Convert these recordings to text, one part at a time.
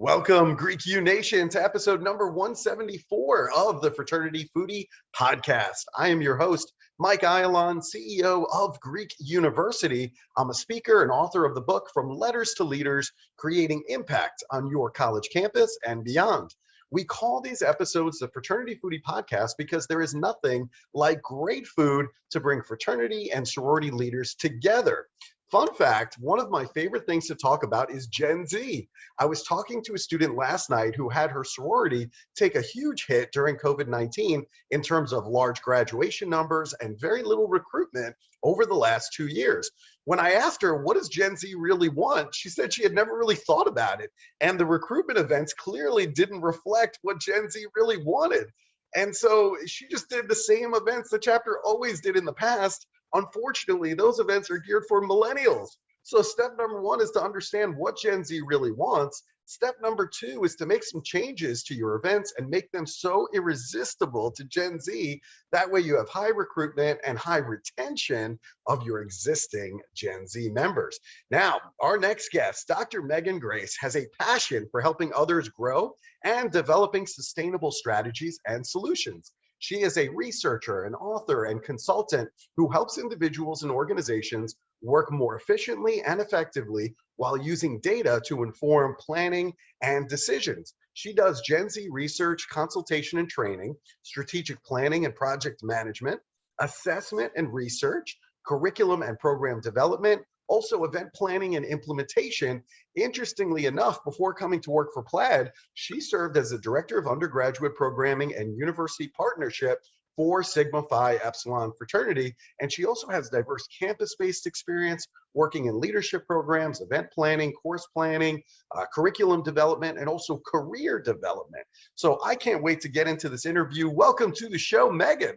Welcome, Greek U Nation, to episode number 174 of the Fraternity Foodie Podcast. I am your host, Mike Ayalon, CEO of Greek University. I'm a speaker and author of the book From Letters to Leaders, Creating Impact on Your College Campus and Beyond. We call these episodes the Fraternity Foodie Podcast because there is nothing like great food to bring fraternity and sorority leaders together. Fun fact, one of my favorite things to talk about is Gen Z. I was talking to a student last night who had her sorority take a huge hit during COVID-19 in terms of large graduation numbers and very little recruitment over the last 2 years. When I asked her, what does Gen Z really want? She said she had never really thought about it. And the recruitment events clearly didn't reflect what Gen Z really wanted. And so she just did the same events the chapter always did in the past. Unfortunately, those events are geared for millennials. So step number one is to understand what Gen Z really wants. Step number two is to make some changes to your events and make them so irresistible to Gen Z. That way you have high recruitment and high retention of your existing Gen Z members. Now, our next guest, Dr. Meghan Grace, has a passion for helping others grow and developing sustainable strategies and solutions. She is a researcher, an author, and consultant who helps individuals and organizations work more efficiently and effectively while using data to inform planning and decisions. She does Gen Z research, consultation and training, strategic planning and project management, assessment and research, curriculum and program development, also event planning and implementation. Interestingly enough, before coming to work for Plaid, she served as the director of undergraduate programming and university partnership for Sigma Phi Epsilon fraternity. And she also has diverse campus-based experience working in leadership programs, event planning, course planning, curriculum development, and also career development. So I can't wait to get into this interview. Welcome to the show, Meghan.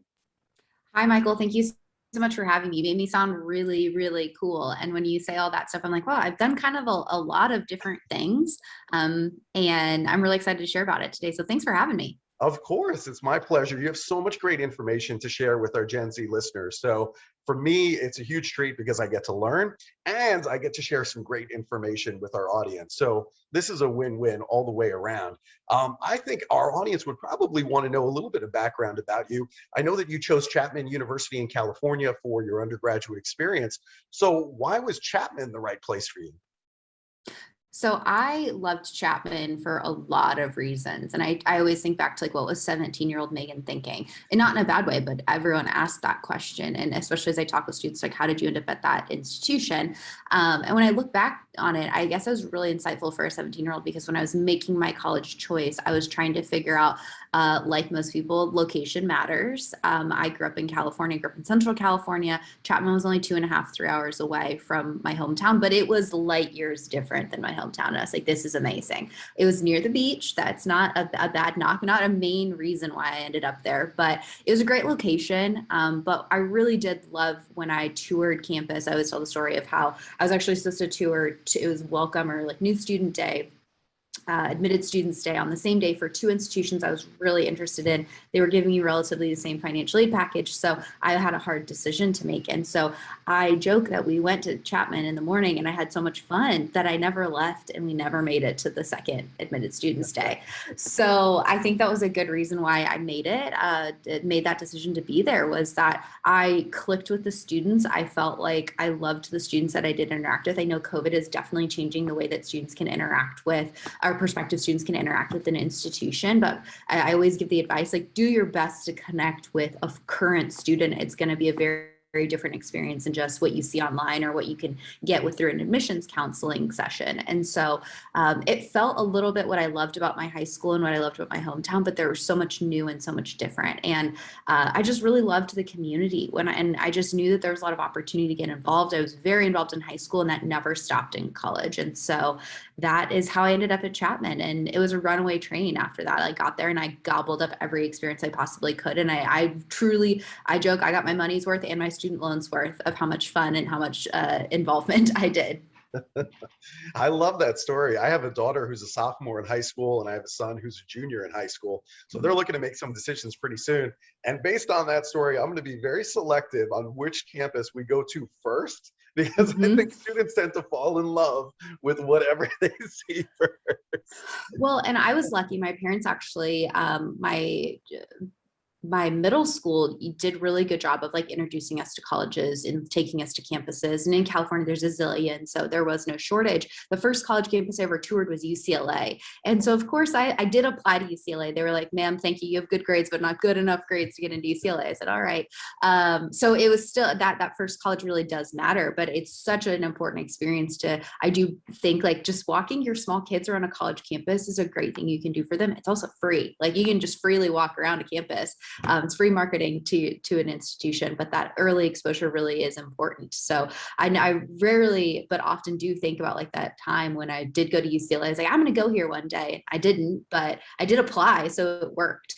Hi, Michael. Thank you so much for having me. You made me sound really, really cool. And when you say all that stuff, I'm like, wow, I've done kind of a lot of different things. And I'm really excited to share about it today. So thanks for having me. Of course, it's my pleasure. You have so much great information to share with our Gen Z listeners. So for me, it's a huge treat because I get to learn and I get to share some great information with our audience. So this is a win-win all the way around. I think our audience would probably want to know a little bit of background about you. I know that you chose Chapman University in California for your undergraduate experience. So why was Chapman the right place for you? So I loved Chapman for a lot of reasons. And I always think back to like, what was 17-year-old Meghan thinking? And not in a bad way, but everyone asked that question. And especially as I talk with students, like, how did you end up at that institution? And when I look back on it, I guess I was really insightful for a 17-year-old because when I was making my college choice, I was trying to figure out, like most people, location matters. I grew up in California, grew up in Central California. Chapman was only 2.5, 3 hours away from my hometown, but it was light years different than my hometown. And I was like, this is amazing. It was near the beach. That's not a bad knock, not a main reason why I ended up there, but it was a great location. But I really did love when I toured campus. I always tell the story of how I was actually supposed to tour, it was welcome or like new student day. Admitted students day on the same day for 2 institutions I was really interested in. They were giving me relatively the same financial aid package. So I had a hard decision to make. And so I joke that we went to Chapman in the morning and I had so much fun that I never left and we never made it to the second admitted students day. So I think that was a good reason why I made that decision to be there, was that I clicked with the students. I felt like I loved the students that I did interact with. I know COVID is definitely changing the way that students can interact with, our prospective students can interact with an institution, but I always give the advice, like, do your best to connect with a current student. It's going to be a very different experience than just what you see online or what you can get with through an admissions counseling session. And so it felt a little bit what I loved about my high school and what I loved about my hometown, but there was so much new and so much different. And I just really loved the community and I just knew that there was a lot of opportunity to get involved. I was very involved in high school and that never stopped in college. And so that is how I ended up at Chapman. And it was a runaway train after that. I got there and I gobbled up every experience I possibly could. And I joke, I got my money's worth and my student loans worth of how much fun and how much involvement I did. I love that story. I have a daughter who's a sophomore in high school, and I have a son who's a junior in high school. So they're looking to make some decisions pretty soon. And based on that story, I'm going to be very selective on which campus we go to first, because I Mhm. think students tend to fall in love with whatever they see first. Well, and I was lucky. My parents actually, my middle school did really good job of like introducing us to colleges and taking us to campuses. And in California, there's a zillion, so there was no shortage. The first college campus I ever toured was UCLA. And so of course I did apply to UCLA. They were like, ma'am, thank you. You have good grades, but not good enough grades to get into UCLA. I said, all right. So it was still that first college really does matter, but it's such an important experience I do think like just walking your small kids around a college campus is a great thing you can do for them. It's also free. Like you can just freely walk around a campus. It's free marketing to an institution, but that early exposure really is important. So I rarely, but often do think about like that time when I did go to UCLA. I was like, I'm going to go here one day. I didn't, but I did apply, so it worked.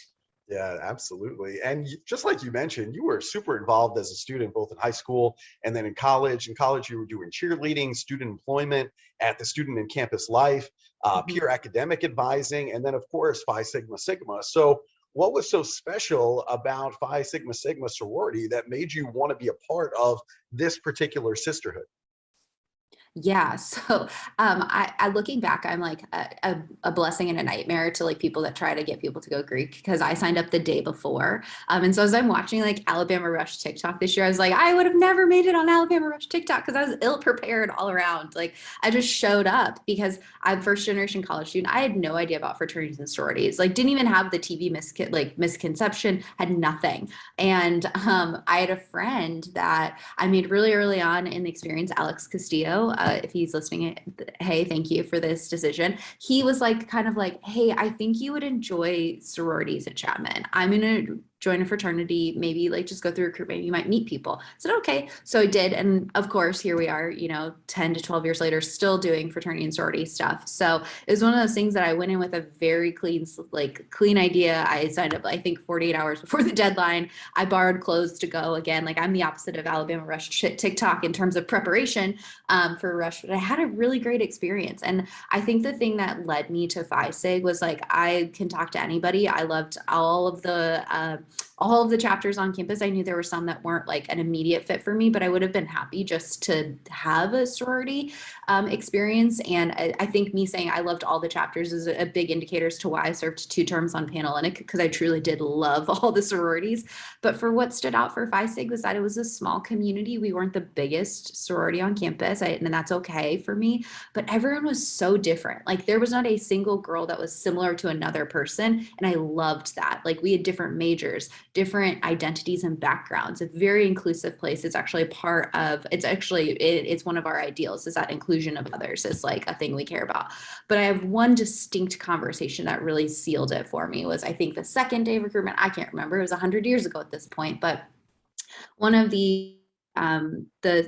Yeah, absolutely. And just like you mentioned, you were super involved as a student, both in high school and then in college. In college, you were doing cheerleading, student employment at the Student and Campus Life, peer academic advising, and then, of course, Phi Sigma Sigma. So what was so special about Phi Sigma Sigma sorority that made you want to be a part of this particular sisterhood? Yeah. So I looking back, I'm like a blessing and a nightmare to like people that try to get people to go Greek because I signed up the day before. And so as I'm watching like Alabama Rush TikTok this year, I was like, I would have never made it on Alabama Rush TikTok because I was ill prepared all around. Like I just showed up because I'm first generation college student. I had no idea about fraternities and sororities, like didn't even have the TV misconception, had nothing. And I had a friend that I made really early on in the experience, Alex Castillo. If he's listening, hey, thank you for this decision. He was like, kind of like, hey, I think you would enjoy sororities at Chapman. I'm going to join a fraternity, maybe like just go through recruitment. You might meet people. I said, okay. So I did. And of course, here we are, 10 to 12 years later, still doing fraternity and sorority stuff. So it was one of those things that I went in with a very clean idea. I signed up, I think 48 hours before the deadline. I borrowed clothes to go again. Like I'm the opposite of Alabama Rush TikTok in terms of preparation for Rush, but I had a really great experience. And I think the thing that led me to Phi Sig was like, I can talk to anybody. I loved all of the chapters on campus. I knew there were some that weren't like an immediate fit for me, but I would have been happy just to have a sorority experience. And I think me saying I loved all the chapters is a big indicator as to why I served 2 terms on Panhellenic, because I truly did love all the sororities. But for what stood out for Phi Sig was that it was a small community. We weren't the biggest sorority on campus, and that's okay for me. But everyone was so different. Like there was not a single girl that was similar to another person, and I loved that. Like we had different majors, different identities and backgrounds. A very inclusive place. It's actually it's one of our ideals, is that inclusion of others is like a thing we care about. But I have one distinct conversation that really sealed it for me was, I think, the second day of recruitment. I can't remember. It was 100 years ago at this point, but one of the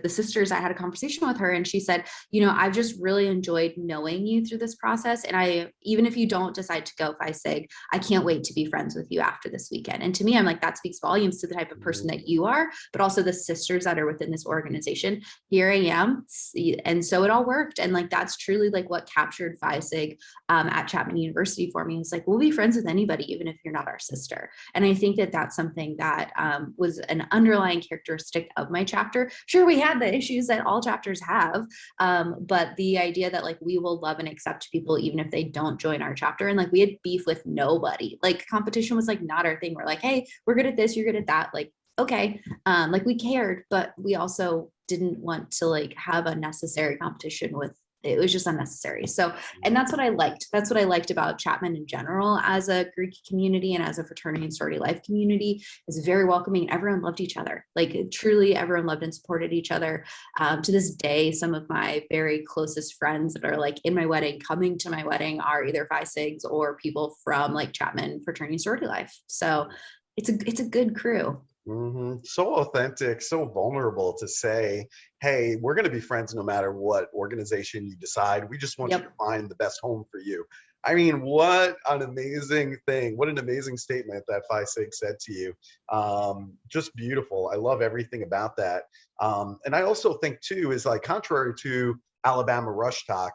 sisters, I had a conversation with her and she said, I've just really enjoyed knowing you through this process. And even if you don't decide to go Phi Sig, I can't wait to be friends with you after this weekend. And to me, I'm like, that speaks volumes to the type of person that you are, but also the sisters that are within this organization. Here I am. And so it all worked. And like, that's truly like what captured Phi Sig at Chapman University for me. It's like, we'll be friends with anybody, even if you're not our sister. And I think that that's something that was an underlying characteristic of my chapter. Sure, we had the issues that all chapters have, but the idea that like we will love and accept people even if they don't join our chapter. And like we had beef with nobody. Like competition was like not our thing. We're like, hey, we're good at this, you're good at that. Like, okay. Like we cared, but we also didn't want to like have unnecessary competition with. It was just unnecessary. So, and that's what I liked. That's what I liked about Chapman in general as a Greek community and as a fraternity and sorority life community, is very welcoming. Everyone loved each other. Like truly everyone loved and supported each other. To this day, some of my very closest friends that are like in my wedding, coming to my wedding, are either Phi Sigs or people from like Chapman fraternity and sorority life. So it's a good crew. So authentic, so vulnerable to say, hey, we're going to be friends no matter what organization you decide. We just want you to find the best home for you. I mean, what an amazing thing. What an amazing statement that Phi Sig said to you. Just beautiful. I love everything about that. And I also think, too, is like contrary to Alabama Rush Talk.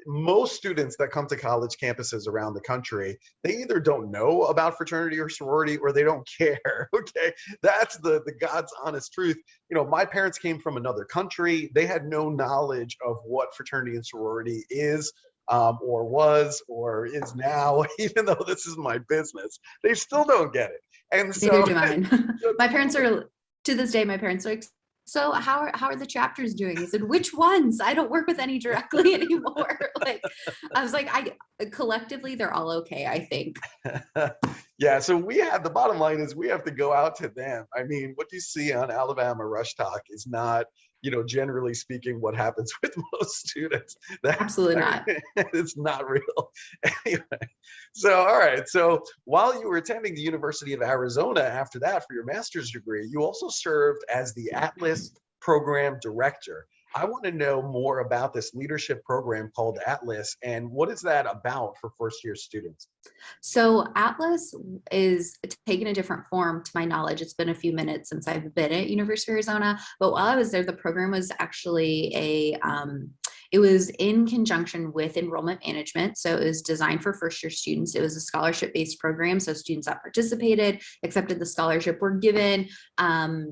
Most students that come to college campuses around the country, they either don't know about fraternity or sorority or they don't care. Okay, that's the God's honest truth. My parents came from another country. They had no knowledge of what fraternity and sorority is, or was, or is now. Even though this is my business, they still don't get it. And so neither do mine. My parents are, to this day, my parents are like, so how are the chapters doing? I said, which ones? I don't work with any directly anymore. I was like, collectively, they're all okay, I think. Yeah, so the bottom line is we have to go out to them. I mean, what you see on Alabama Rush Talk is not, generally speaking, what happens with most students. Absolutely not. It's not real. Anyway, so all right. So while you were attending the University of Arizona after that for your master's degree, you also served as the Atlas Program Director. I want to know more about this leadership program called Atlas, and what is that about for first-year students? So Atlas is taking a different form to my knowledge. It's been a few minutes since I've been at University of Arizona, but while I was there, the program was actually it was in conjunction with enrollment management. So it was designed for first-year students. It was a scholarship-based program. So students that participated, accepted the scholarship, were given a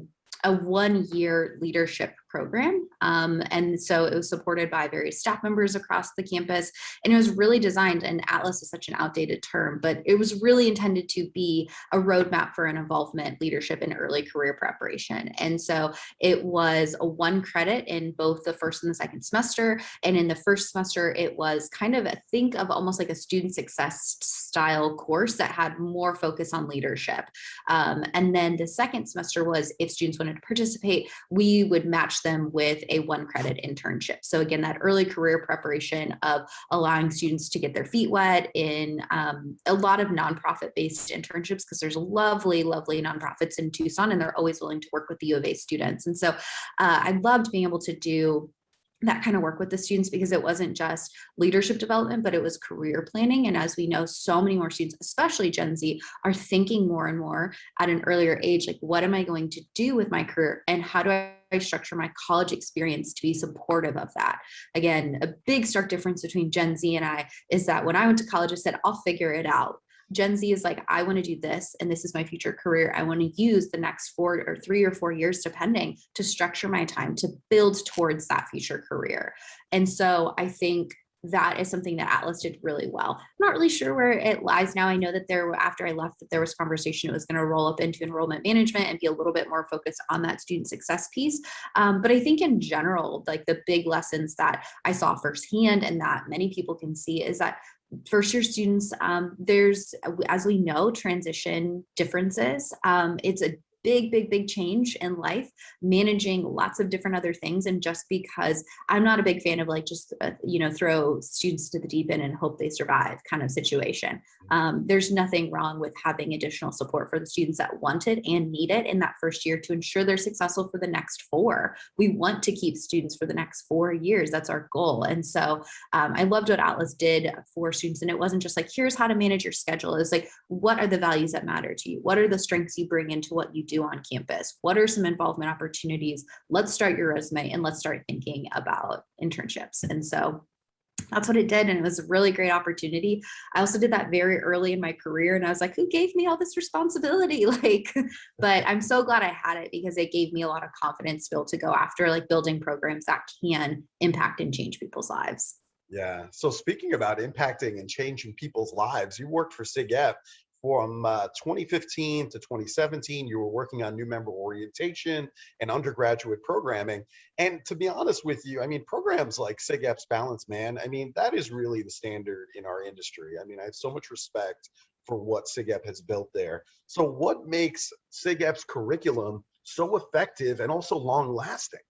1-year leadership program. And so it was supported by various staff members across the campus. And it was really designed, and Atlas is such an outdated term, but it was really intended to be a roadmap for an involvement, leadership, and early career preparation. And so it was a 1 credit in both the first and the second semester. And in the first semester, it was kind of think of almost like a student success style course that had more focus on leadership. And then the second semester was, if students wanted to participate, we would match them with a 1 credit internship. So again, that early career preparation of allowing students to get their feet wet in a lot of nonprofit based internships, because there's lovely, lovely nonprofits in Tucson, and they're always willing to work with the U of A students. And so I loved being able to do that kind of work with the students, because it wasn't just leadership development, but it was career planning. And as we know, so many more students, especially Gen Z, are thinking more and more at an earlier age, like, what am I going to do with my career? And how do I structure my college experience to be supportive of that? Again, a big stark difference between Gen Z and I is that when I went to college, I said, I'll figure it out. Gen Z is like, I want to do this, and this is my future career. I want to use the next 3 or 4 years, depending, to structure my time to build towards that future career. And so I think that is something that Atlas did really well. I'm not really sure where it lies now. I know that after I left, that there was conversation, it was going to roll up into enrollment management and be a little bit more focused on that student success piece. But I think in general, like, the big lessons that I saw firsthand and that many people can see is that first year students, there's, as we know, transition differences. It's a big change in life, managing lots of different other things. And just because I'm not a big fan of just throw students to the deep end and hope they survive kind of situation. There's nothing wrong with having additional support for the students that want it and need it in that first year to ensure they're successful for the next 4. We want to keep students for the next 4 years. That's our goal. And so I loved what Atlas did for students. And it wasn't just like, here's how to manage your schedule. It's like, what are the values that matter to you? What are the strengths you bring into what you do on campus? What are some involvement opportunities? Let's start your resume and let's start thinking about internships. And so that's what it did. And it was a really great opportunity. I also did that very early in my career. And I was like, who gave me all this responsibility? But I'm so glad I had it, because it gave me a lot of confidence to be able to go after building programs that can impact and change people's lives. Yeah. So speaking about impacting and changing people's lives, you worked for SigF. From 2015 to 2017, you were working on new member orientation and undergraduate programming. And to be honest with you, I mean, programs like SigF's Balance Man, I mean, that is really the standard in our industry. I mean, I have so much respect for what SigF has built there. So what makes SigF's curriculum so effective and also long lasting?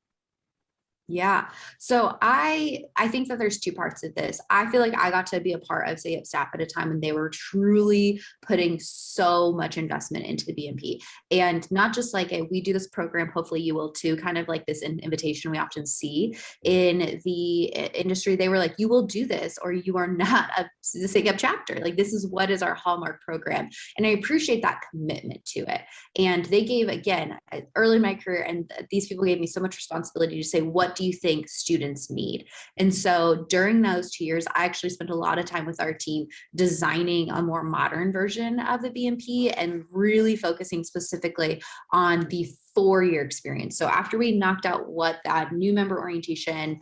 Yeah. So I think that there's 2 parts of this. I feel like I got to be a part of SigF staff at a time when they were truly putting so much investment into the BMP, and not just we do this program, hopefully you will too, kind of like this invitation we often see in the industry. They were like, you will do this or you are not a SigF chapter. This is what is our hallmark program. And I appreciate that commitment to it. And they gave, again, early in my career, and these people gave me so much responsibility to say, what what do you think students need? And so during those 2 years, I actually spent a lot of time with our team designing a more modern version of the BMP and really focusing specifically on the 4-year experience. So after we knocked out what that new member orientation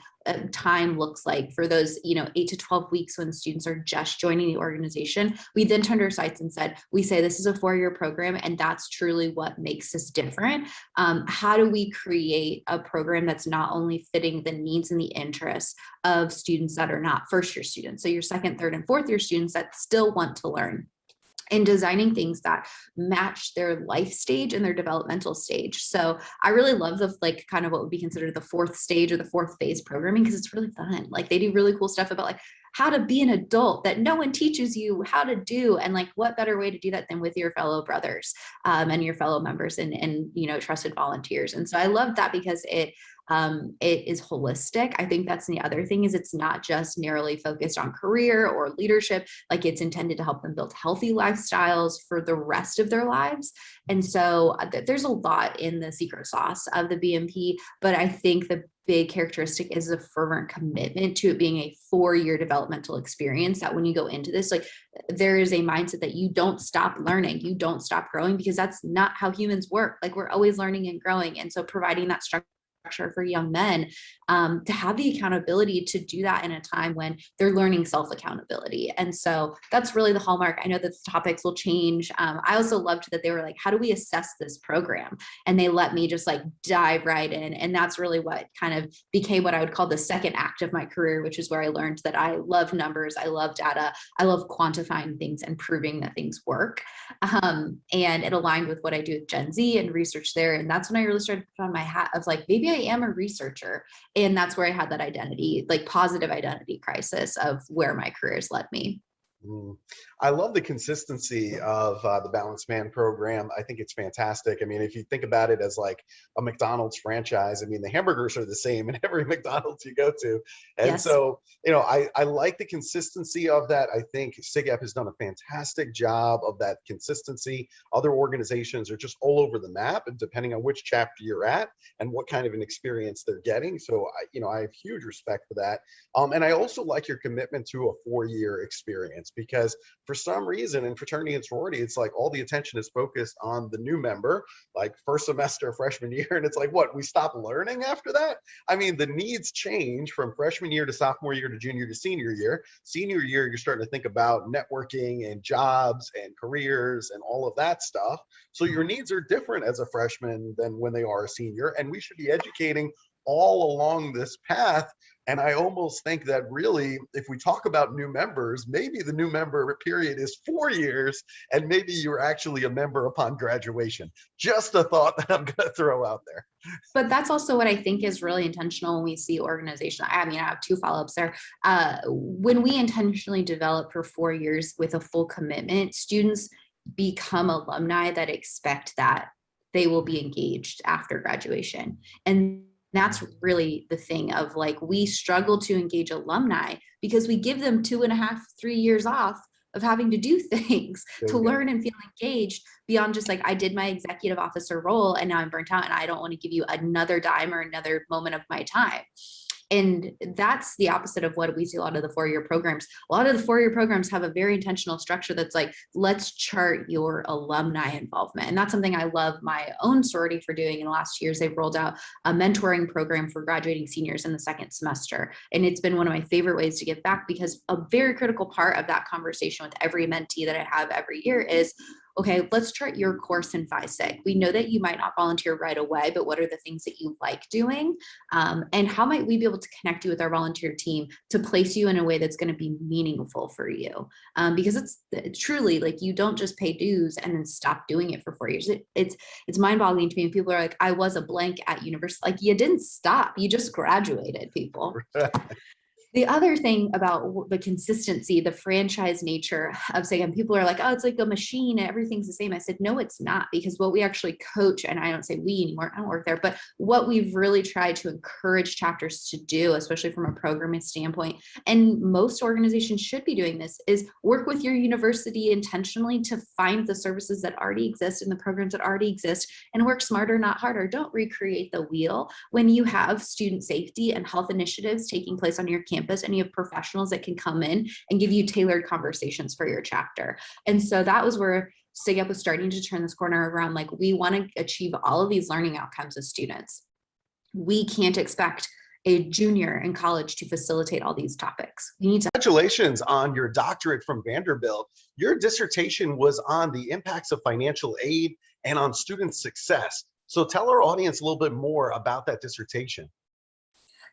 time looks like for those, 8 to 12 weeks when students are just joining the organization, we then turned our sights and said, we say this is a 4-year program, and that's truly what makes us different. How do we create a program that's not only fitting the needs and the interests of students that are not first-year students, so your second, third, and fourth-year students that still want to learn, and designing things that match their life stage and their developmental stage. So I really love the kind of what would be considered the fourth stage or the fourth phase programming, because it's really fun. Like they do really cool stuff about how to be an adult that no one teaches you how to do. And what better way to do that than with your fellow brothers and your fellow members and trusted volunteers. And so I love that because it is holistic. I think that's the other thing, is it's not just narrowly focused on career or leadership. It's intended to help them build healthy lifestyles for the rest of their lives. And so there's a lot in the secret sauce of the BMP, but I think the big characteristic is a fervent commitment to it being a 4-year developmental experience, that when you go into this, there is a mindset that you don't stop learning, you don't stop growing, because that's not how humans work. We're always learning and growing. And so providing that structure for young men to have the accountability to do that in a time when they're learning self-accountability. And so that's really the hallmark. I know that the topics will change. I also loved that they were how do we assess this program? And they let me just dive right in. And that's really what kind of became what I would call the second act of my career, which is where I learned that I love numbers, I love data, I love quantifying things and proving that things work. And it aligned with what I do with Gen Z and research there. And that's when I really started to put on my hat of maybe I am a researcher. And that's where I had that identity, positive identity crisis of where my career has led me. I love the consistency of the Balanced Man program. I think it's fantastic. I mean, if you think about it as a McDonald's franchise, I mean, the hamburgers are the same in every McDonald's you go to. And Yes. So, I like the consistency of that. I think SigF has done a fantastic job of that consistency. Other organizations are just all over the map, and depending on which chapter you're at and what kind of an experience they're getting. So, I have huge respect for that. And I also like your commitment to a 4-year experience, because for some reason in fraternity and sorority, it's all the attention is focused on the new member, first semester, freshman year. And it's what, we stop learning after that? I mean, the needs change from freshman year to sophomore year to junior to senior year. Senior year, you're starting to think about networking and jobs and careers and all of that stuff. So your needs are different as a freshman than when they are a senior. And we should be educating all along this path. And I almost think that really, if we talk about new members, maybe the new member period is 4 years, and maybe you're actually a member upon graduation. Just a thought that I'm going to throw out there. But that's also what I think is really intentional when we see organizations. I mean, I have 2 follow-ups there. When we intentionally develop for 4 years with a full commitment, students become alumni that expect that they will be engaged after graduation. And that's really the thing of we struggle to engage alumni because we give them 2.5, 3 years off of having to do things to learn and feel engaged beyond just I did my executive officer role and now I'm burnt out and I don't want to give you another dime or another moment of my time. And that's the opposite of what we see a lot of the 4-year programs. A lot of the 4-year programs have a very intentional structure that's let's chart your alumni involvement. And that's something I love my own sorority for doing in the last 2 years. They've rolled out a mentoring program for graduating seniors in the second semester. And it's been one of my favorite ways to give back, because a very critical part of that conversation with every mentee that I have every year is, okay, let's chart your course in Phi Sig. We know that you might not volunteer right away, but what are the things that you like doing? And how might we be able to connect you with our volunteer team to place you in a way that's going to be meaningful for you? Because it's truly you don't just pay dues and then stop doing it for 4 years. It's mind-boggling to me. And people are I was a blank at university. You didn't stop. You just graduated, people. The other thing about the consistency, the franchise nature of SigF, people are like, oh, it's like a machine, everything's the same. I said, no, it's not, because what we actually coach, and I don't say we anymore, I don't work there, but what we've really tried to encourage chapters to do, especially from a programming standpoint, and most organizations should be doing this, is work with your university intentionally to find the services that already exist and the programs that already exist, and work smarter, not harder. Don't recreate the wheel. When you have student safety and health initiatives taking place on your campus, and you have professionals that can come in and give you tailored conversations for your chapter. And so that was where SigF was starting to turn this corner around, like, we want to achieve all of these learning outcomes as students. We can't expect a junior in college to facilitate all these topics. We need to. Congratulations on your doctorate from Vanderbilt. Your dissertation was on the impacts of financial aid and on student success. So tell our audience a little bit more about that dissertation.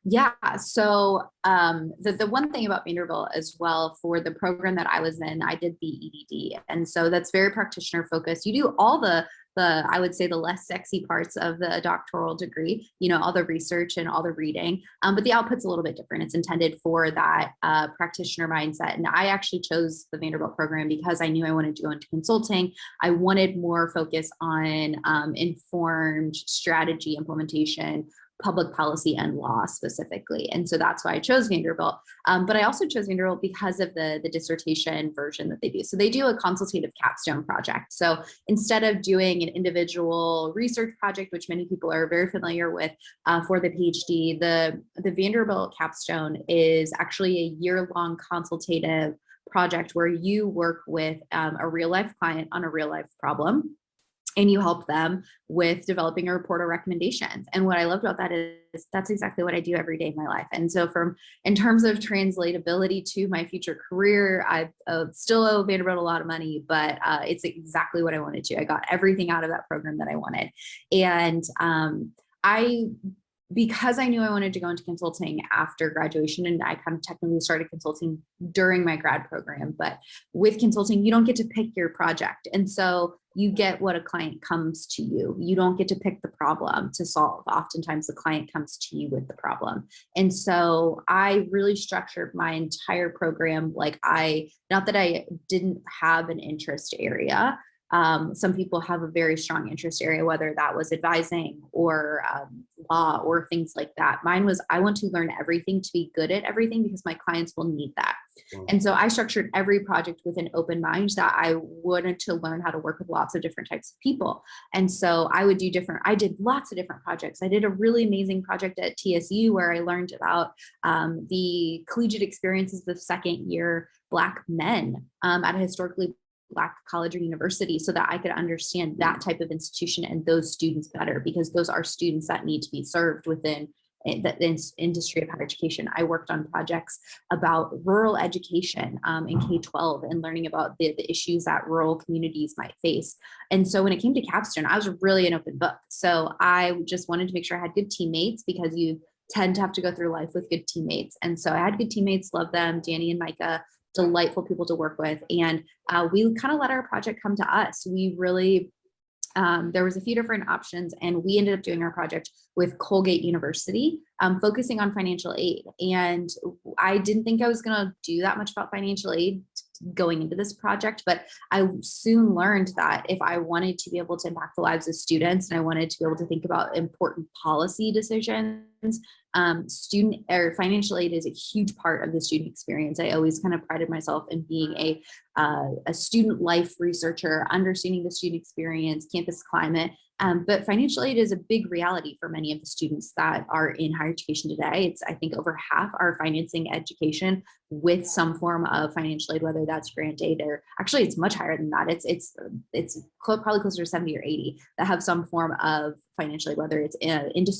Yeah. So the one thing about Vanderbilt as well, for the program that I was in, I did the EDD. And so that's very practitioner focused. You do all the I would say the less sexy parts of the doctoral degree, all the research and all the reading, but the output's a little bit different. It's intended for that practitioner mindset. And I actually chose the Vanderbilt program because I knew I wanted to go into consulting. I wanted more focus on informed strategy implementation, public policy, and law specifically. And so that's why I chose Vanderbilt. But I also chose Vanderbilt because of the dissertation version that they do. So they do a consultative capstone project. So instead of doing an individual research project, which many people are very familiar with for the PhD, the Vanderbilt capstone is actually a year-long consultative project where you work with a real-life client on a real-life problem, and you help them with developing a report or recommendations. And what I loved about that is that's exactly what I do every day of my life. And so in terms of translatability to my future career, I still owe Vanderbilt a lot of money, but it's exactly what I wanted to. I got everything out of that program that I wanted. And because I knew I wanted to go into consulting after graduation, and I kind of technically started consulting during my grad program, but with consulting, you don't get to pick your project. And so you get what a client comes to you. You don't get to pick the problem to solve. Oftentimes the client comes to you with the problem. And so I really structured my entire program like not that I didn't have an interest area. Some people have a very strong interest area, whether that was advising or law or things like that. Mine was, I want to learn everything to be good at everything because my clients will need that. And so I structured every project with an open mind that I wanted to learn how to work with lots of different types of people. And so I did lots of different projects. I did a really amazing project at TSU where I learned about the collegiate experiences of second year Black men at a historically Black college or university, so that I could understand that type of institution and those students better, because those are students that need to be served within the industry of higher education. I worked on projects about rural education in K-12 and learning about the issues that rural communities might face. And so when it came to capstone, I was really an open book. So I just wanted to make sure I had good teammates, because you tend to have to go through life with good teammates. And so I had good teammates, love them, Danny and Micah, delightful people to work with. And we kind of let our project come to us. We really, there was a few different options, and we ended up doing our project with Colgate University, focusing on financial aid. And I didn't think I was going to do that much about financial aid going into this project, but I soon learned that if I wanted to be able to impact the lives of students, and I wanted to be able to think about important policy decisions, student or financial aid is a huge part of the student experience. I always kind of prided myself in being a student life researcher, understanding the student experience, campus climate. But financial aid is a big reality for many of the students that are in higher education today. It's, I think, over half are financing education with some form of financial aid, whether that's grant aid, or actually it's much higher than that. It's probably closer to 70 or 80 that have some form of financial aid, whether it's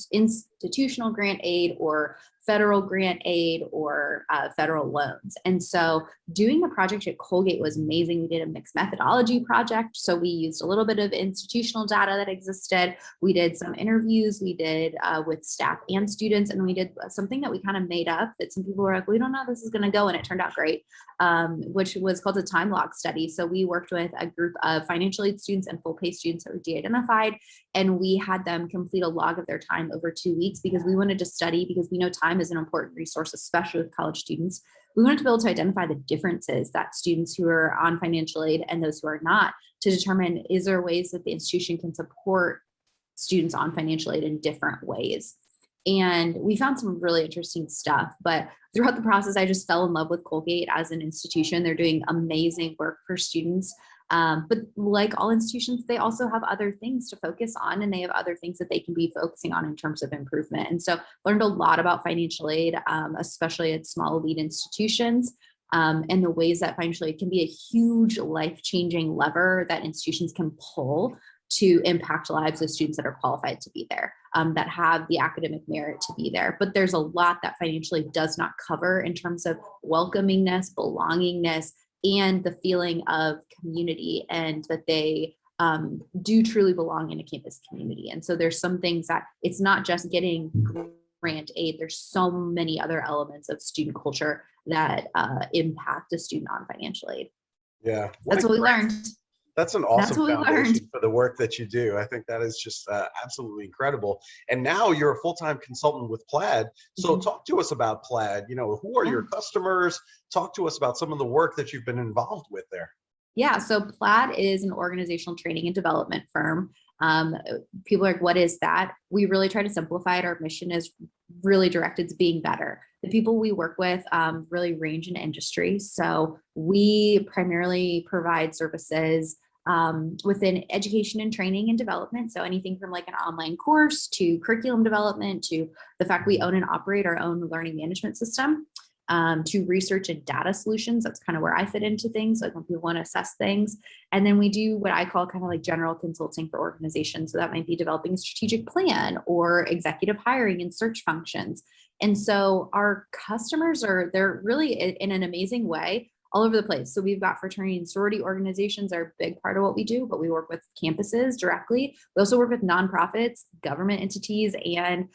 institutional grant aid or federal grant aid or federal loans. And so doing a project at Colgate was amazing. We did a mixed methodology project. So we used a little bit of institutional data that existed. We did some interviews. We did with staff and students. And we did something that we kind of made up that some people were like, we don't know how this is going to go. And it turned out great, which was called a time log study. So we worked with a group of financial aid students and full pay students that were de-identified. And we had them complete a log of their time over 2 weeks, because we wanted to study study, because we know time is an important resource, especially with college students. We wanted to be able to identify the differences that students who are on financial aid and those who are not, to determine, is there ways that the institution can support students on financial aid in different ways. And we found some really interesting stuff, but throughout the process, I just fell in love with Colgate as an institution. They're doing amazing work for students. But like all institutions, they also have other things to focus on, and they have other things that they can be focusing on in terms of improvement. And so learned a lot about financial aid, especially at small elite institutions, and the ways that financial aid can be a huge life-changing lever that institutions can pull to impact lives of students that are qualified to be there, that have the academic merit to be there. But there's a lot that financial aid does not cover in terms of welcomingness, belongingness, and the feeling of community, and that they do truly belong in a campus community. And so there's some things that it's not just getting grant aid. There's so many other elements of student culture that impact a student on financial aid. Yeah. That's what we learned. That's an awesome foundation for the work that you do. I think that is just absolutely incredible. And now you're a full-time consultant with Plaid. So talk to us about Plaid. You know, who are your customers? Talk to us about some of the work that you've been involved with there. Yeah, so Plaid is an organizational training and development firm. People are like, what is that? We really try to simplify it. Our mission is really directed to being better. The people we work with really range in industry. So we primarily provide services within education and training and development. So anything from like an online course to curriculum development, to the fact we own and operate our own learning management system, to research and data solutions. That's kind of where I fit into things, like when people want to assess things. And then we do what I call kind of like general consulting for organizations. So that might be developing a strategic plan or executive hiring and search functions. And so our customers they're really in an amazing way all over the place. So we've got fraternity and sorority organizations are a big part of what we do, but we work with campuses directly. We also work with nonprofits, government entities, and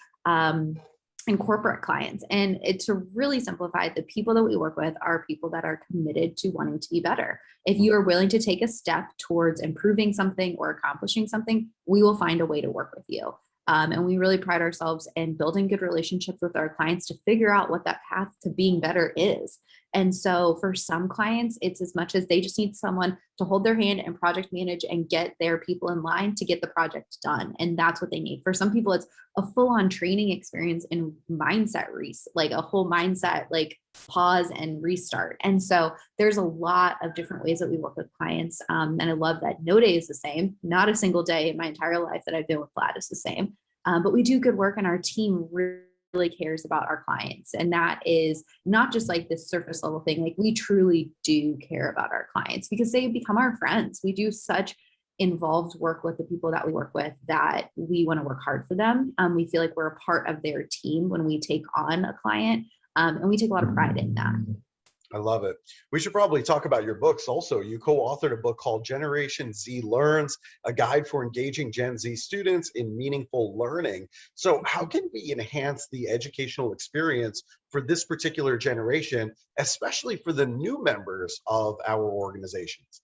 corporate clients. And to really simplify, the people that we work with are people that are committed to wanting to be better. If you are willing to take a step towards improving something or accomplishing something, we will find a way to work with you. And we really pride ourselves in building good relationships with our clients to figure out what that path to being better is. And so for some clients, it's as much as they just need someone to hold their hand and project manage and get their people in line to get the project done. And that's what they need. For some people, it's a full-on training experience in mindset like a whole mindset, like pause and restart. And so there's a lot of different ways that we work with clients. And I love that no day is the same. Not a single day in my entire life that I've been with Plaid is the same. But we do good work, and our team really cares about our clients. And that is not just like this surface level thing. Like we truly do care about our clients because they become our friends. We do such involved work with the people that we work with that we want to work hard for them. We feel like we're a part of their team when we take on a client. And we take a lot of pride in that. I love it. We should probably talk about your books also. You co-authored a book called Generation Z Learns, a guide for engaging Gen Z students in meaningful learning. So how can we enhance the educational experience for this particular generation, especially for the new members of our organizations?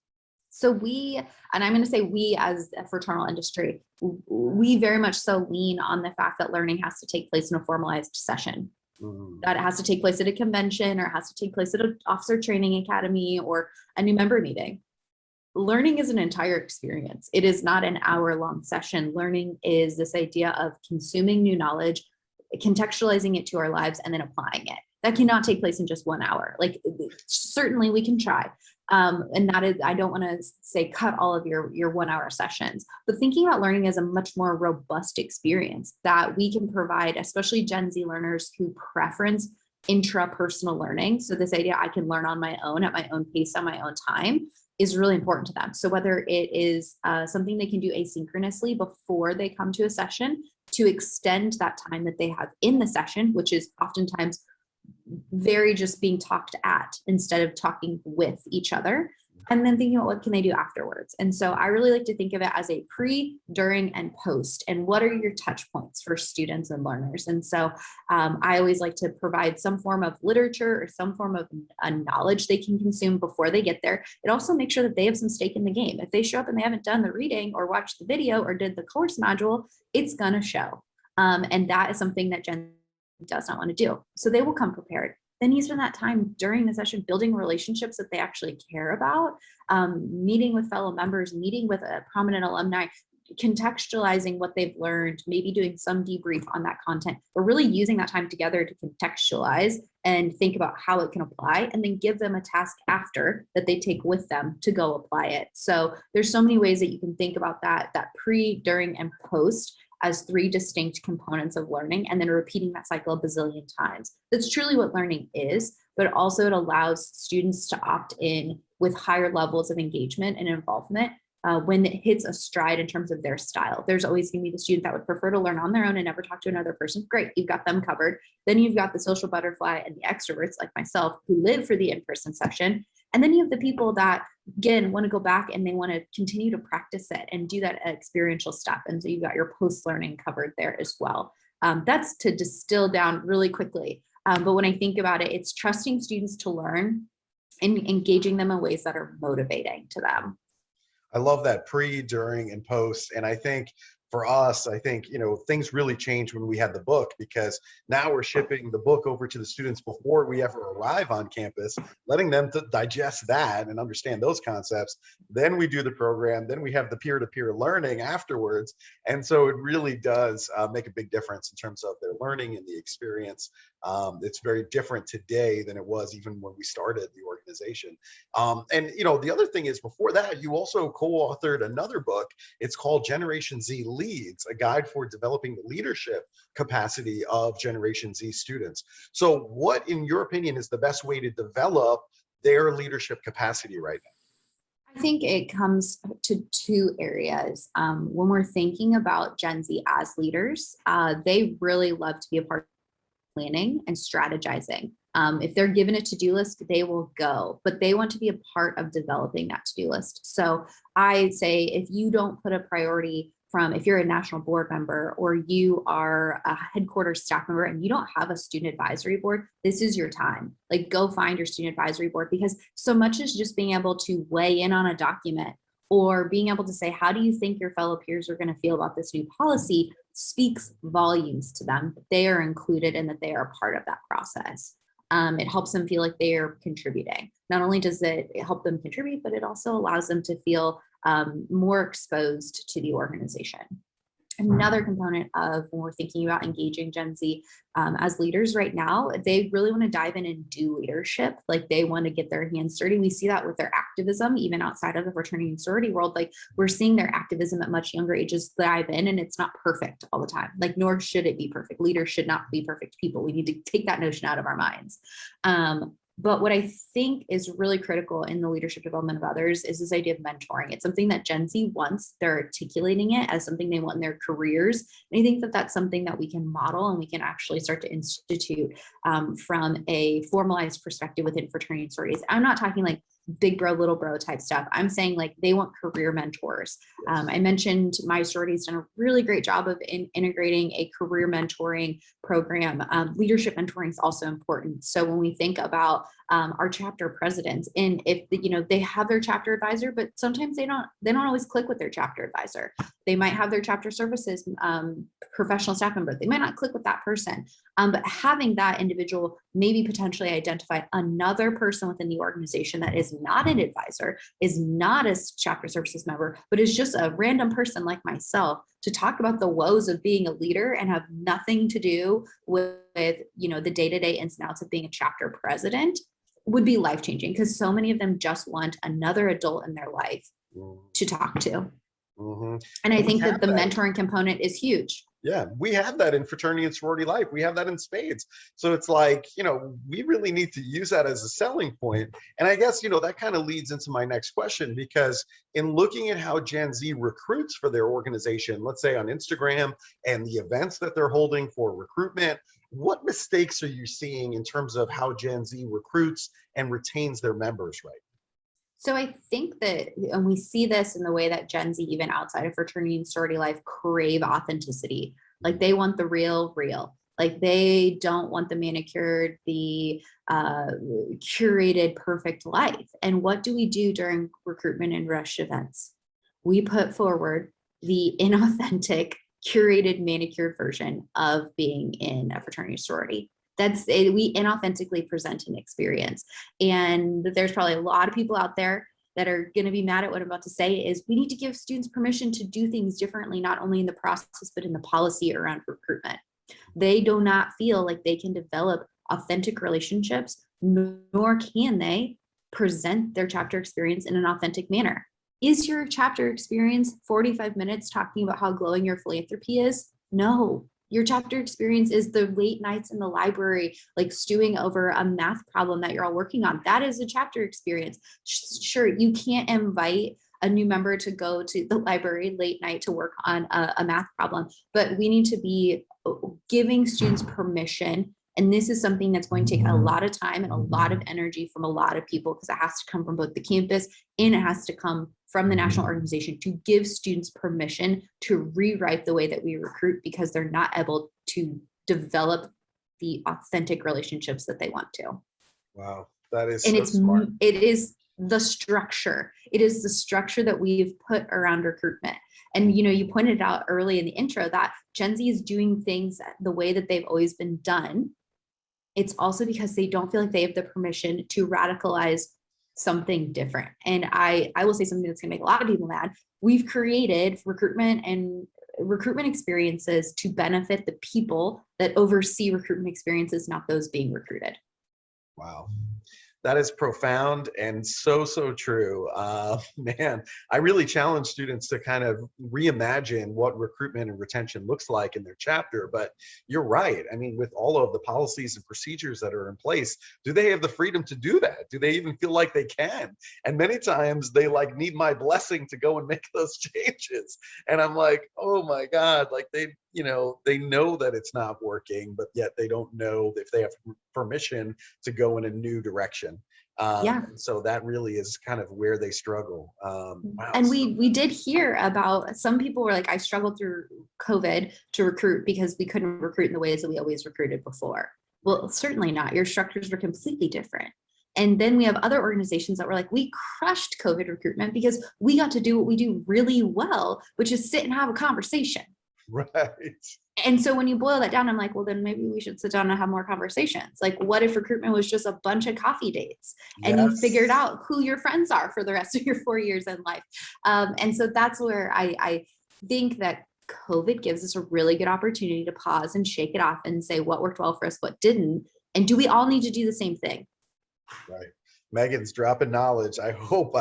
So and I'm going to say we as a fraternal industry, we very much so lean on the fact that learning has to take place in a formalized session. That it has to take place at a convention, or it has to take place at an officer training academy or a new member meeting. Learning is an entire experience. It is not an hour-long session. Learning is this idea of consuming new knowledge, contextualizing it to our lives, and then applying it. That cannot take place in just 1 hour. Like certainly we can try. And that is, I don't want to say cut all of your 1 hour sessions, but thinking about learning as a much more robust experience that we can provide, especially Gen Z learners who preference intrapersonal learning. So this idea I can learn on my own at my own pace, on my own time, is really important to them. So whether it is something they can do asynchronously before they come to a session to extend that time that they have in the session, which is oftentimes very just being talked at instead of talking with each other, and then thinking about what can they do afterwards. And so I really like to think of it as a pre, during, and post, and what are your touch points for students and learners. And so I always like to provide some form of literature or some form of knowledge they can consume before they get there. It also makes sure that they have some stake in the game. If they show up and they haven't done the reading or watched the video or did the course module, it's gonna show. And that is something that Gen does not want to do. So they will come prepared. Then you spend that time during the session building relationships that they actually care about, meeting with fellow members, meeting with a prominent alumni, contextualizing what they've learned, maybe doing some debrief on that content, or really using that time together to contextualize and think about how it can apply, and then give them a task after that they take with them to go apply it. So there's so many ways that you can think about that pre, during, and post as 3 distinct components of learning, and then repeating that cycle a bazillion times. That's truly what learning is, but also it allows students to opt in with higher levels of engagement and involvement when it hits a stride in terms of their style. There's always going to be the student that would prefer to learn on their own and never talk to another person. Great, you've got them covered. Then you've got the social butterfly and the extroverts like myself who live for the in-person session. And then you have the people that, again, want to go back and they want to continue to practice it and do that experiential stuff. And so you've got your post-learning covered there as well. That's to distill down really quickly. But when I think about it, it's trusting students to learn and engaging them in ways that are motivating to them. I love that pre, during, and post. And I think for us, things really changed when we had the book, because now we're shipping the book over to the students before we ever arrive on campus, letting them to digest that and understand those concepts. Then we do the program, then we have the peer-to-peer learning afterwards. And so it really does make a big difference in terms of their learning and the experience. It's very different today than it was even when we started the organization. The other thing is, before that, you also co-authored another book. It's called Generation Z Leads, a guide for developing the leadership capacity of Generation Z students. So what, in your opinion, is the best way to develop their leadership capacity right now? I think it comes to 2 areas. When we're thinking about Gen Z as leaders, they really love to be a part of planning and strategizing. If they're given a to-do list, they will go, but they want to be a part of developing that to-do list. So I say, if you don't put a priority if you're a national board member or you are a headquarters staff member and you don't have a student advisory board, this is your time. Like, go find your student advisory board, because so much as just being able to weigh in on a document or being able to say, how do you think your fellow peers are going to feel about this new policy, speaks volumes to them that they are included and that they are a part of that process. It helps them feel like they are contributing. Not only does it help them contribute, but it also allows them to feel more exposed to the organization. Another component of when we're thinking about engaging Gen Z as leaders right now, they really want to dive in and do leadership. Like, they want to get their hands dirty. We see that with their activism, even outside of the fraternity and sorority world. Like, we're seeing their activism at much younger ages dive in, and it's not perfect all the time. Like, nor should it be perfect. Leaders should not be perfect people. We need to take that notion out of our minds. But what I think is really critical in the leadership development of others is this idea of mentoring. It's something that Gen Z wants. They're articulating it as something they want in their careers. And I think that that's something that we can model and we can actually start to institute from a formalized perspective within fraternity and sororities. I'm not talking like big bro, little bro type stuff. I'm saying like they want career mentors. I mentioned my sorority's done a really great job of integrating a career mentoring program. Leadership mentoring is also important. So when we think about our chapter presidents, and if they have their chapter advisor, but sometimes they don't always click with their chapter advisor. They might have their chapter services professional staff member. They might not click with that person. But having that individual maybe potentially identify another person within the organization that is not an advisor, is not a chapter services member, but is just a random person like myself, to talk about the woes of being a leader and have nothing to do with the day-to-day ins and outs of being a chapter president, would be life-changing, because so many of them just want another adult in their life to talk to. Mm-hmm. And I think that the mentoring component is huge. Yeah, we have that in fraternity and sorority life. We have that in spades. So it's like, we really need to use that as a selling point. And I guess, that kind of leads into my next question, because in looking at how Gen Z recruits for their organization, let's say on Instagram and the events that they're holding for recruitment, what mistakes are you seeing in terms of how Gen Z recruits and retains their members right now? So I think that, and we see this in the way that Gen Z, even outside of fraternity and sorority life, crave authenticity. Like, they want the real. Like, they don't want the manicured, the curated, perfect life. And what do we do during recruitment and rush events? We put forward the inauthentic, curated, manicured version of being in a fraternity sorority. That's it. We inauthentically present an experience. And there's probably a lot of people out there that are going to be mad at what I'm about to say. Is we need to give students permission to do things differently, not only in the process, but in the policy around recruitment. They do not feel like they can develop authentic relationships, nor can they present their chapter experience in an authentic manner. Is your chapter experience 45 minutes talking about how glowing your philanthropy is? No. Your chapter experience is the late nights in the library, like stewing over a math problem that you're all working on. That is a chapter experience. Sure, you can't invite a new member to go to the library late night to work on a math problem, but we need to be giving students permission. And this is something that's going to take a lot of time and a lot of energy from a lot of people, because it has to come from both the campus and it has to come from the national organization to give students permission to rewrite the way that we recruit, because they're not able to develop the authentic relationships that they want to. Wow, that is and so smart. It is the structure. It is the structure that we've put around recruitment. And, you know, you pointed out early in the intro that Gen Z is doing things the way that they've always been done. It's also because they don't feel like they have the permission to radicalize something different. And I will say something that's going to make a lot of people mad. We've created recruitment and recruitment experiences to benefit the people that oversee recruitment experiences, not those being recruited. Wow. That is profound and so true. Man, I really challenge students to kind of reimagine what recruitment and retention looks like in their chapter. But you're right. I mean, with all of the policies and procedures that are in place, do they have the freedom to do that? Do they even feel like they can? And many times they like need my blessing to go and make those changes. And I'm like, oh my God, like they know that it's not working, but yet they don't know if they have permission to go in a new direction. So that really is kind of where they struggle. Wow. And we did hear about some people were like, I struggled through COVID to recruit because we couldn't recruit in the ways that we always recruited before. Well, certainly not. Your structures were completely different. And then we have other organizations that were like, we crushed COVID recruitment because we got to do what we do really well, which is sit and have a conversation. Right. And so when you boil that down, I'm like, well, then maybe we should sit down and have more conversations. Like, what if recruitment was just a bunch of coffee dates and you figured out who your friends are for the rest of your 4 years in life? And so that's where I think that COVID gives us a really good opportunity to pause and shake it off and say what worked well for us, what didn't. And do we all need to do the same thing? Right. Megan's dropping knowledge. I hope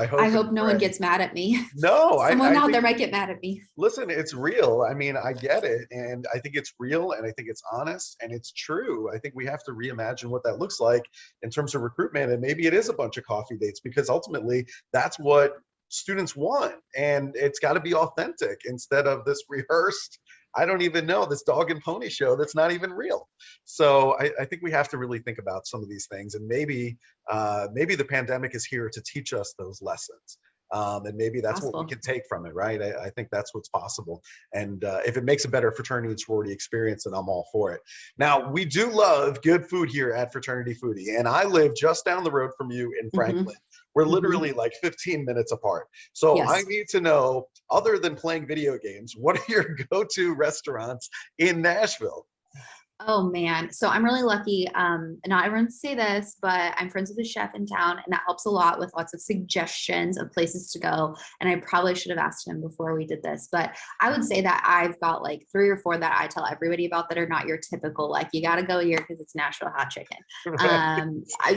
no one gets mad at me. No, someone out there might get mad at me. Listen, it's real. I mean, I get it. And I think it's real, and I think it's honest, and it's true. I think we have to reimagine what that looks like in terms of recruitment. And maybe it is a bunch of coffee dates, because ultimately that's what students want. And it's got to be authentic instead of this rehearsed, I don't even know, this dog and pony show that's not even real. So I think we have to really think about some of these things, and maybe the pandemic is here to teach us those lessons. And maybe that's what we can take from it, right? I think that's what's possible. And if it makes a better fraternity and sorority experience, then I'm all for it. Now, we do love good food here at Fraternity Foodie, and I live just down the road from you in Franklin. We're literally like 15 minutes apart. So yes. I need to know, other than playing video games, what are your go-to restaurants in Nashville? Oh man. So I'm really lucky. Not everyone say this, but I'm friends with a chef in town, and that helps a lot with lots of suggestions of places to go. And I probably should have asked him before we did this, but I would say that I've got like 3 or 4 that I tell everybody about that are not your typical, like, you got to go here because it's Nashville hot chicken.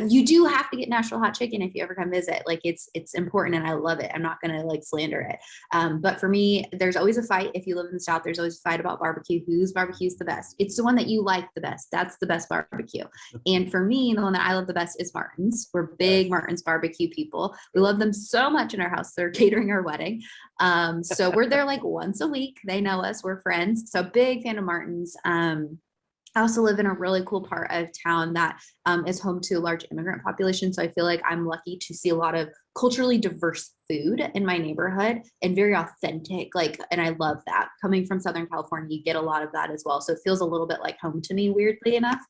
You do have to get Nashville hot chicken if you ever come visit. Like it's important, and I love it. I'm not going to like slander it. But for me, there's always a fight. If you live in the South, there's always a fight about barbecue. Whose barbecue is the best? It's the one that you like the best. That's the best barbecue. And for me, the one that I love the best is Martin's. We're big Martin's barbecue people. We love them so much in our house. They're catering our wedding. So we're there like once a week. They know us. We're friends. So big fan of Martin's. I also live in a really cool part of town that is home to a large immigrant population. So I feel like I'm lucky to see a lot of culturally diverse food in my neighborhood, and very authentic. And I love that. Coming from Southern California, you get a lot of that as well. So it feels a little bit like home to me, weirdly enough.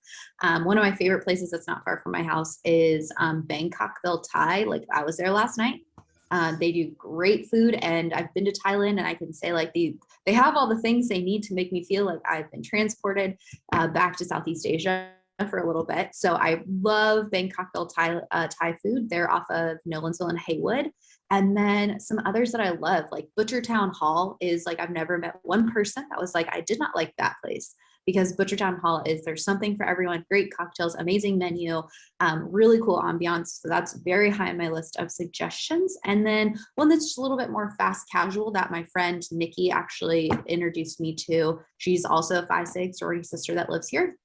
One of my favorite places that's not far from my house is Bangkok Thai. Like, I was there last night. They do great food, and I've been to Thailand, and I can say like they have all the things they need to make me feel like I've been transported back to Southeast Asia for a little bit. So I love Bangkok Thai food. They're off of Nolensville and Haywood. And then some others that I love, like Butchertown Hall is like, I've never met one person that was like, I did not like that place, because Butchertown Hall there's something for everyone, great cocktails, amazing menu, really cool ambiance. So that's very high on my list of suggestions. And then one that's just a little bit more fast casual that my friend Nikki actually introduced me to. She's also a Phi Sig sorority sister that lives here.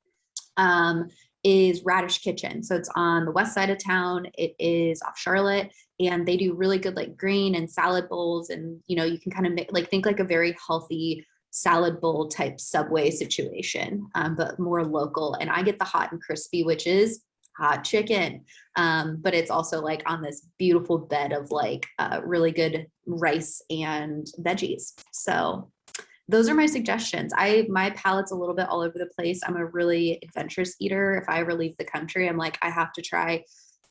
Is Radish Kitchen. So it's on the west side of town. It is off Charlotte, and they do really good like grain and salad bowls. And, you know, you can kind of make, like, think like a very healthy salad bowl type Subway situation, but more local. And I get the hot and crispy, which is hot chicken. But it's also like on this beautiful bed of like really good rice and veggies. So those are my suggestions. My palate's a little bit all over the place. I'm a really adventurous eater. If I ever leave the country, I'm like, I have to try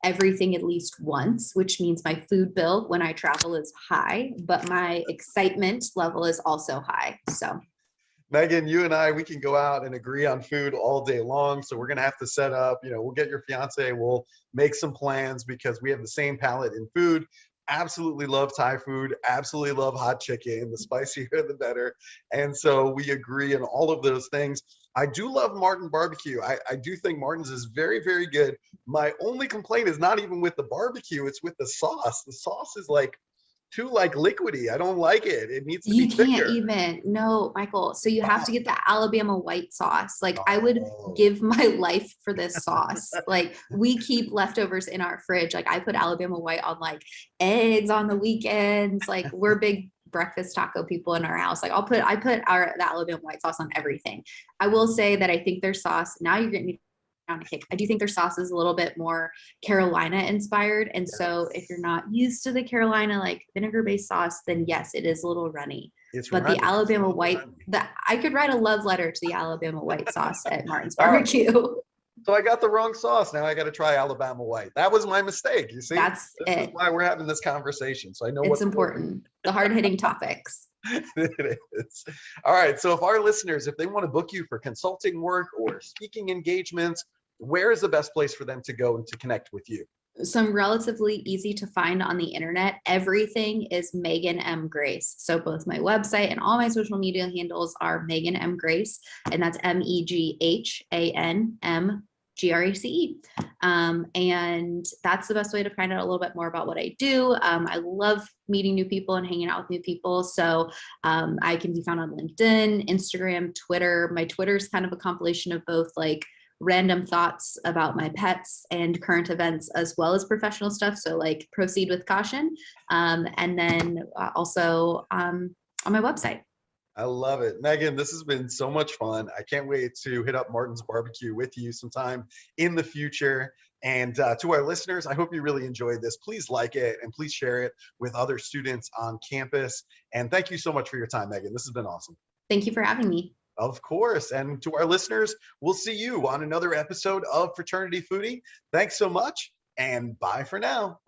everything at least once, which means my food bill when I travel is high, but my excitement level is also high. So Megan, you and I, we can go out and agree on food all day long. So we're going to have to set up, we'll get your fiance, we'll make some plans because we have the same palate in food. Absolutely love Thai food, absolutely love hot chicken, the spicier the better. And so we agree on all of those things. I do love Martin barbecue. I do think Martin's is very, very good. My only complaint is not even with the barbecue, it's with the sauce. The sauce is like too like liquidy. I don't like it. It needs to be thicker. You can't even, no, Michael. So you have to get the Alabama white sauce. Like I would give my life for this sauce. Like we keep leftovers in our fridge. Like I put Alabama white on like eggs on the weekends. Like we're big breakfast taco people in our house. Like I put the Alabama white sauce on everything. I will say that I think their sauce, now you're getting me down a kick. I do think their sauce is a little bit more Carolina inspired. And so if you're not used to the Carolina like vinegar based sauce, then yes, it is a little runny. But runny. The Alabama white, I could write a love letter to the Alabama white sauce at Martin's barbecue. So I got the wrong sauce. Now I got to try Alabama white. That was my mistake. You see, this is why we're having this conversation. So I know it's important. The hard hitting topics. It is. All right. So if our listeners, if they want to book you for consulting work or speaking engagements, where is the best place for them to go and to connect with you? So I'm relatively easy to find on the internet. Everything is Meghan M. Grace. So both my website and all my social media handles are Meghan M. Grace, and that's MEGHANMGRACE. And that's the best way to find out a little bit more about what I do. I love meeting new people and hanging out with new people. So I can be found on LinkedIn, Instagram, Twitter. My Twitter is kind of a compilation of both like random thoughts about my pets and current events as well as professional stuff. So like proceed with caution. And then also on my website. I love it. Megan, this has been so much fun. I can't wait to hit up Martin's barbecue with you sometime in the future. And to our listeners, I hope you really enjoyed this. Please like it and please share it with other students on campus. And thank you so much for your time, Megan. This has been awesome. Thank you for having me. Of course. And to our listeners, we'll see you on another episode of Fraternity Foodie. Thanks so much and bye for now.